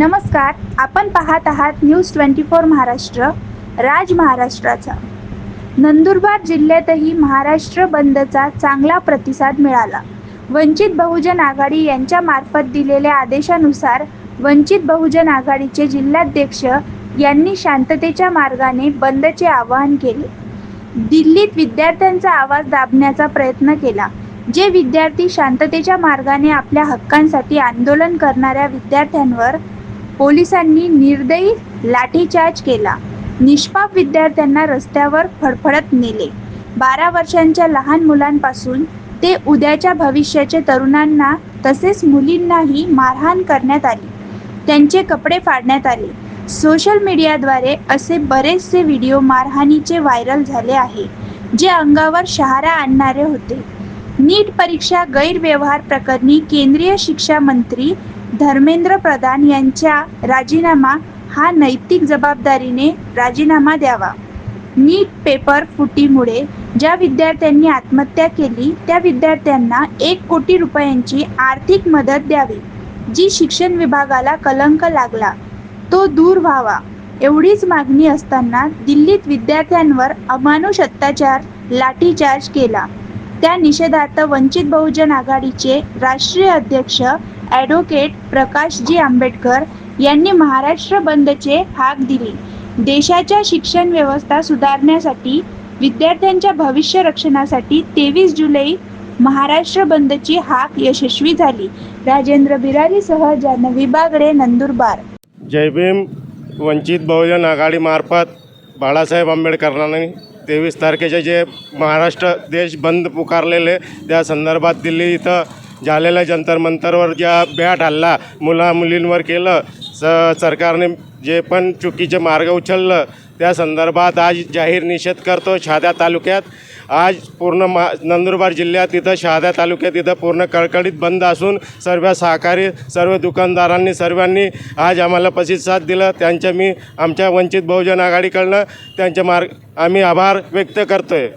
नमस्कार, आपण पाहत आहात न्यूज 24 महाराष्ट्र, राज महाराष्ट्राचा। नंदुरबार जिल्ह्यातही महाराष्ट्र बंदचा चांगला प्रतिसाद मिळाला। वंचित बहुजन आघाडी यांच्या मार्फत दिलेल्या आदेशानुसार वंचित बहुजन आघाडीचे जिल्हाध्यक्ष यांनी शांततेच्या मार्गाने बंदचे आवाहन केले। दिल्लीत विद्यार्थ्यांचा आवाज दाबण्याचा प्रयत्न केला। जे विद्यार्थी शांततेच्या मार्गाने आपल्या हक्कांसाठी आंदोलन करणाऱ्या विद्यार्थ्यांवर पोलिसांनी निर्दयी लाठीचार्ज केला। निष्पाप विद्यार्थ्यांना रस्त्यावर फडफडत नेले। 12 वर्षांच्या लहान मुलांपासून ते उद्याच्या भविष्याचे तरुणांना तसेच मुलींनाही मारहाण करण्यात आली। त्यांचे कपडे फाडण्यात आले। सोशल मीडियाद्वारे असे बरेचसे व्हिडिओ मारहाणीचे व्हायरल झाले आहे, जे अंगावर शहारा आणणारे होते। नीट परीक्षा गैरव्यवहार प्रकरणी केंद्रीय शिक्षा मंत्री धर्मेंद्र प्रधान यांचा राजीनामा हा नैतिक जबाबदारीने राजीनामा द्यावा। नीट पेपर फुटीमुळे ज्या विद्यार्थ्यांनी आत्महत्या केली त्या विद्यार्थ्यांना 1 कोटी रुपयांची आर्थिक मदत द्यावी। जी शिक्षण विभागाला कलंक लागला तो दूर व्हावा, एवढीच मागणी असताना दिल्लीत विद्यार्थ्यांवर अमानुष अत्याचार, लाठीचार्ज केला। त्या निषेधार्थ वंचित बहुजन आघाडीचे राष्ट्रीय अध्यक्ष ॲडव्होकेट प्रकाशजी आंबेडकर यांनी महाराष्ट्र बंदचे हाक दिली। देशाच्या शिक्षण व्यवस्था सुधारण्यासाठी, विद्यार्थ्यांच्या भविष्य रक्षणासाठी 23 जुलै महाराष्ट्र बंदची हाक यशस्वी झाली। राजेंद्र बिरारीसह जान्हवी बागडे, नंदुरबार। जय भीम। वंचित बहुजन आघाडीमार्फत बाळासाहेब आंबेडकरांनी 23 तारखेचे जे महाराष्ट्र देश बंद पुकारलेले त्या संदर्भात दिल्ली इथं झालेल्या जंतर मंतरवर ज्या बॅट हल्ला मुलींवर केलं, सरकारने जे पण चुकीचे मार्ग उचललं त्या संदर्भात आज जाहीर निषेध करतो। शहादा तालुक्यात आज पूर्ण नंदुरबार जिल्ह्यात इथं शहादा तालुक्यात इथं पूर्ण कडकडीत बंद असून सर्व सहकारी सर्व दुकानदारांनी सर्वांनी आज आम्हाला प्रतिसाद दिला। त्यांच्या आमच्या वंचित बहुजन आघाडीकडनं त्यांचे आम्ही आभार व्यक्त करतो आहे।